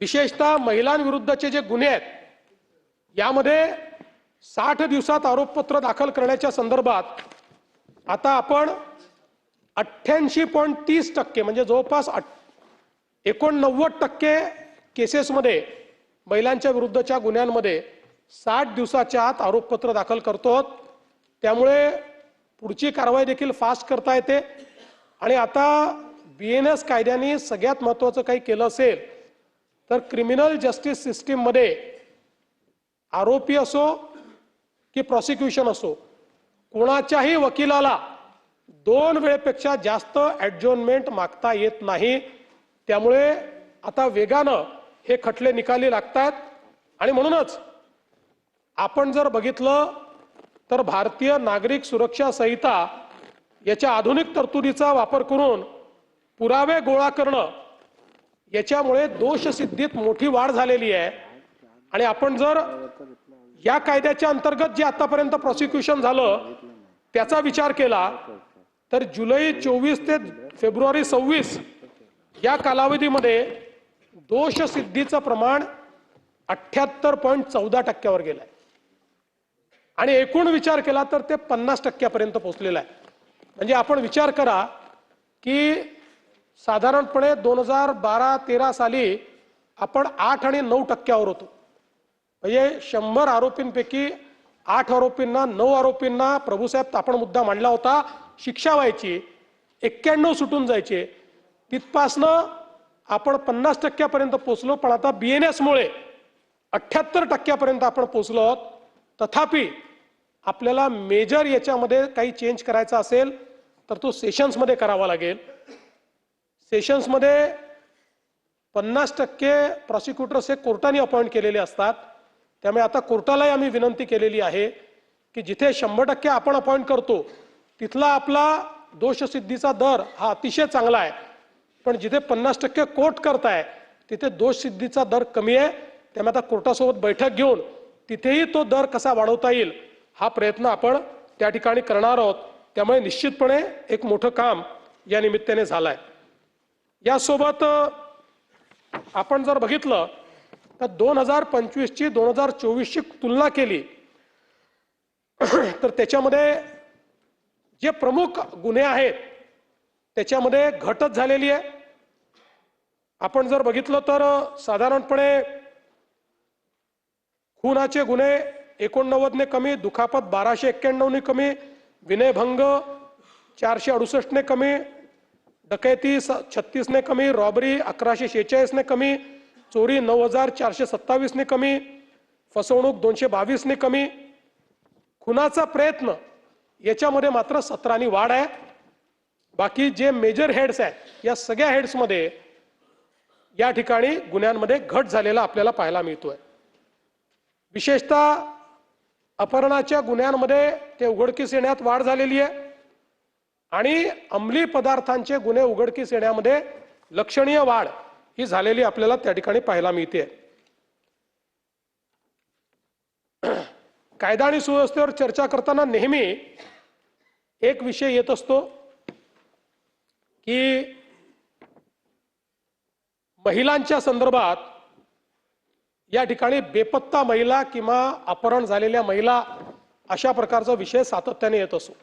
विशेषतः महिलांविरुद्धचे जे गुन्हे आहेत यामध्ये 60 दिवसात आरोपपत्र दाखल करण्याच्या संदर्भात आता आपण 88.30% म्हणजे जवळपास 89% केसेसमध्ये महिलांच्या विरुद्धच्या गुन्ह्यांमध्ये 60 दिवसाच्या आत आरोपपत्र दाखल करतो। त्यामुळे पुढची कारवाई देखील फास्ट करता येते आणि आता बीएनएस कायद्याने सगळ्यात महत्त्वाचं काही केलं असेल तर क्रिमिनल जस्टिस सिस्टीम मध्ये आरोपी असो की प्रॉसिक्युशन असो कोणाच्याही वकिलाला 2 वेळेपेक्षा जास्त ॲडजॉर्नमेंट मागता येत नाही। त्यामुळे आता वेगानं हे खटले निकाली लागतात आणि म्हणूनच आपण जर बघितलं तर भारतीय नागरिक सुरक्षा संहिता याच्या आधुनिक तरतुदीचा वापर करून पुरावे गोळा करणं याच्यामुळे दोषसिद्धीत मोठी वाढ झालेली आहे। आणि आपण जर या कायद्याच्या अंतर्गत जे आतापर्यंत प्रॉसिक्युशन झालं त्याचा विचार केला तर जुलै 24 ते फेब्रुवारी 26 या कालावधीमध्ये दोषसिद्धीचं प्रमाण 78.14% गेलंय आणि एकूण विचार केला तर ते 50% पर्यंत पोहोचलेलं आहे। म्हणजे आपण विचार करा की साधारणपणे 2012-13 साली आपण 8 आणि 9% होतो। म्हणजे 100 आरोपींपैकी 8 आरोपींना 9 आरोपींना प्रभूसाहेब आपण मुद्दा मांडला होता शिक्षा व्हायची 91 सुटून जायचे तिथपासनं आपण 50% पर्यंत पोहोचलो। पण आता बीएनएस मुळे 78% पर्यंत आपण पोहोचलो आहोत। तथापि आपल्याला मेजर याच्यामध्ये काही चेंज करायचा असेल तर तो सेशन्स मध्ये करावा लागेल। सेशन्स मध्ये 50% प्रॉसिक्युटर्स हे कोर्टाने अपॉइंट केलेले असतात। त्यामुळे आता कोर्टालाही आम्ही विनंती केलेली आहे की जिथे 100% आपण अपॉइंट करतो तिथला आपला दोषसिद्धीचा दर हा अतिशय चांगला आहे, पण जिथे 50% कोर्ट करताय तिथे दोषसिद्धीचा दर कमी आहे। त्यामुळे आता कोर्टासोबत बैठक घेऊन तिथेही तो दर कसा वाढवता येईल हा प्रयत्न आपण त्या ठिकाणी करणार आहोत। त्यामुळे निश्चितपणे एक मोठं काम या निमित्ताने झालंय। यासोबत आपण जर बघितलं तर 2025 ची 2024 ची तुलना केली तर त्याच्यामध्ये जे प्रमुख गुन्हे आहेत त्याच्यामध्ये घटच झालेली आहे। आपण जर बघितलं तर साधारणपणे खुनाचे गुन्हे 89 ने कमी, दुखापत 1291 ने कमी, विनयभंग 468 ने कमी, डकैती 36 ने कमी, रॉबरी 1146 ने कमी, चोरी 9427 ने कमी, फसवणूक 222 ने कमी, खुनाचा प्रयत्न याच्यामध्ये मात्र 17 ने वाढ आहे। बाकी जे मेजर हेड्स आहेत या सगळ्या हेड्स मध्ये या ठिकाणी गुन्ह्यांमध्ये घट झालेला आपल्याला पाहायला मिळतोय। विशेषतः अपहरणाच्या गुन्ह्यांमध्ये ते उघडकीस येण्यात वाढ झालेली आहे आणि अंमली पदार्थांचे गुन्हे उघडकीस येण्यामध्ये लक्षणीय वाढ ही झालेली आपल्याला त्या ठिकाणी पाहायला मिळते। कायदा आणि सुव्यवस्थेवर चर्चा करताना नेहमी एक विषय येत असतो की महिलांच्या संदर्भात या ठिकाणी बेपत्ता महिला किंवा अपहरण झालेल्या महिला अशा प्रकारचा विषय सातत्याने येत असतो।